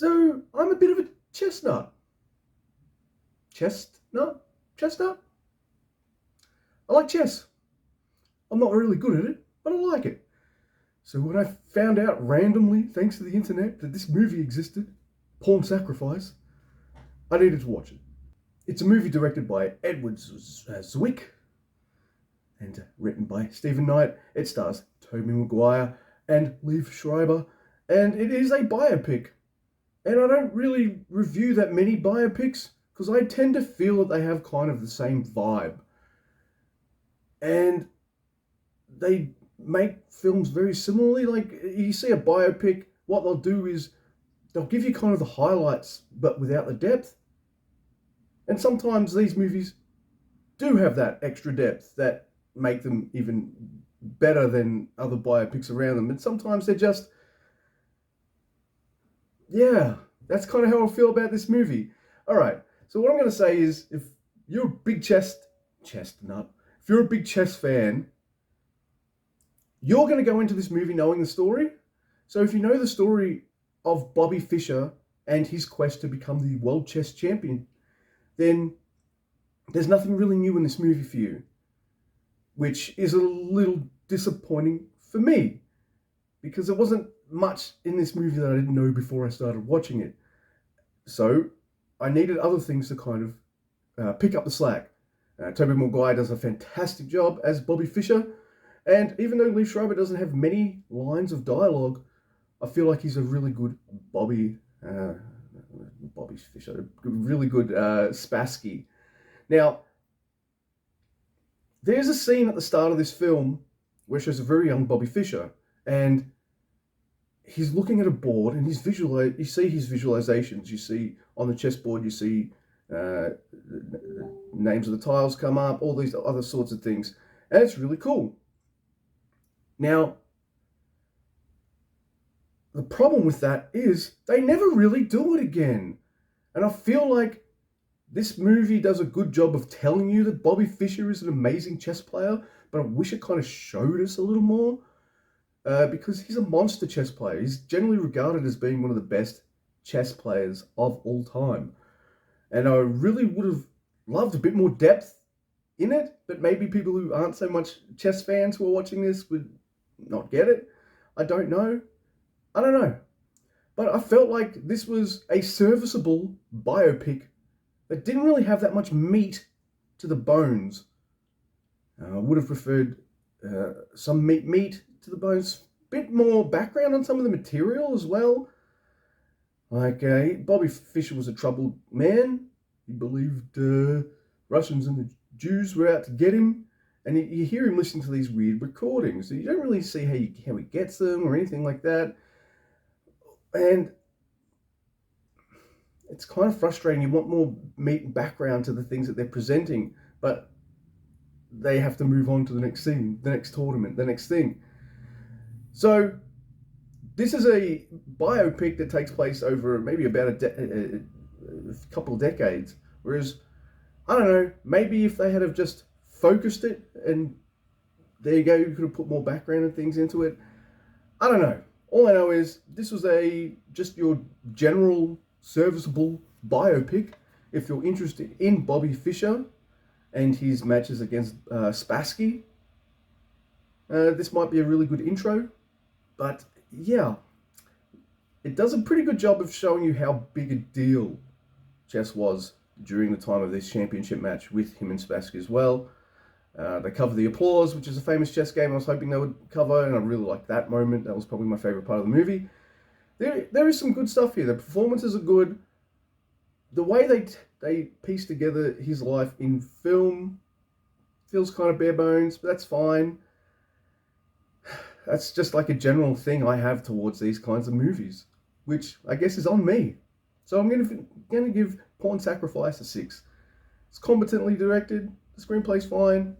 So I'm a bit of a chestnut. Chestnut? Chestnut? I like chess. I'm not really good at it, but I like it. So when I found out randomly, thanks to the internet, that this movie existed, Pawn Sacrifice, I needed to watch it. It's a movie directed by Edward Zwick and written by Stephen Knight. It stars Tobey Maguire and Liev Schreiber, and it is a biopic. And I don't really review that many biopics because I tend to feel that they have kind of the same vibe. And they make films very similarly. Like, you see a biopic, what they'll do is they'll give you kind of the highlights, but without the depth. And sometimes these movies do have that extra depth that make them even better than other biopics around them. And sometimes they're just, yeah, that's kind of how I feel about this movie. All right, so what I'm going to say is, if you're a big chestnut, if you're a big chess fan, you're going to go into this movie knowing the story. So if you know the story of Bobby Fischer and his quest to become the world chess champion, then there's nothing really new in this movie for you, which is a little disappointing for me, because there wasn't much in this movie that I didn't know before I started watching it. So I needed other things to kind of pick up the slack. Tobey Maguire does a fantastic job as Bobby Fischer, and even though Liev Schreiber doesn't have many lines of dialogue, I feel like he's a really good Bobby Fischer, really good Spassky. Now, there's a scene at the start of this film where shows a very young Bobby Fischer, and he's looking at a board, and you see his visualizations. You see on the chessboard, you see names of the tiles come up, all these other sorts of things, and it's really cool. Now, the problem with that is they never really do it again. And I feel like this movie does a good job of telling you that Bobby Fischer is an amazing chess player, but I wish it kind of showed us a little more, because he's a monster chess player. He's generally regarded as being one of the best chess players of all time. And I really would have loved a bit more depth in it, but maybe people who aren't so much chess fans who are watching this would not get it. I don't know. But I felt like this was a serviceable biopic that didn't really have that much meat to the bones. I would have preferred some meat to the bones, a bit more background on some of the material as well. Like, Bobby Fischer was a troubled man. He believed Russians and the Jews were out to get him. And you hear him listening to these weird recordings. So you don't really see how he gets them or anything like that. And it's kind of frustrating. You want more meat and background to the things that they're presenting, but they have to move on to the next scene, the next tournament, the next thing. So this is a biopic that takes place over maybe about a couple of decades. Whereas, I don't know, maybe if they had have just focused it and there you go, you could have put more background and things into it. I don't know. All I know is this was just your general serviceable biopic. If you're interested in Bobby Fischer and his matches against Spassky, this might be a really good intro. But yeah, it does a pretty good job of showing you how big a deal chess was during the time of this championship match with him and Spassky as well. They cover the applause, which is a famous chess game I was hoping they would cover, and I really liked that moment. That was probably my favorite part of the movie. There is some good stuff here. The performances are good. The way they piece together his life in film feels kind of bare bones, but that's fine. That's just like a general thing I have towards these kinds of movies, which I guess is on me. So I'm going to give Pawn Sacrifice a 6. It's competently directed. The screenplay's fine.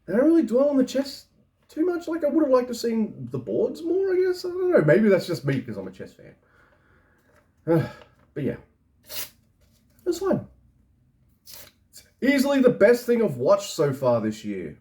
They don't really dwell on the chess too much. Like, I would have liked to have seen the boards more, I guess. I don't know. Maybe that's just me because I'm a chess fan. But yeah, it was fun. It's easily the best thing I've watched so far this year.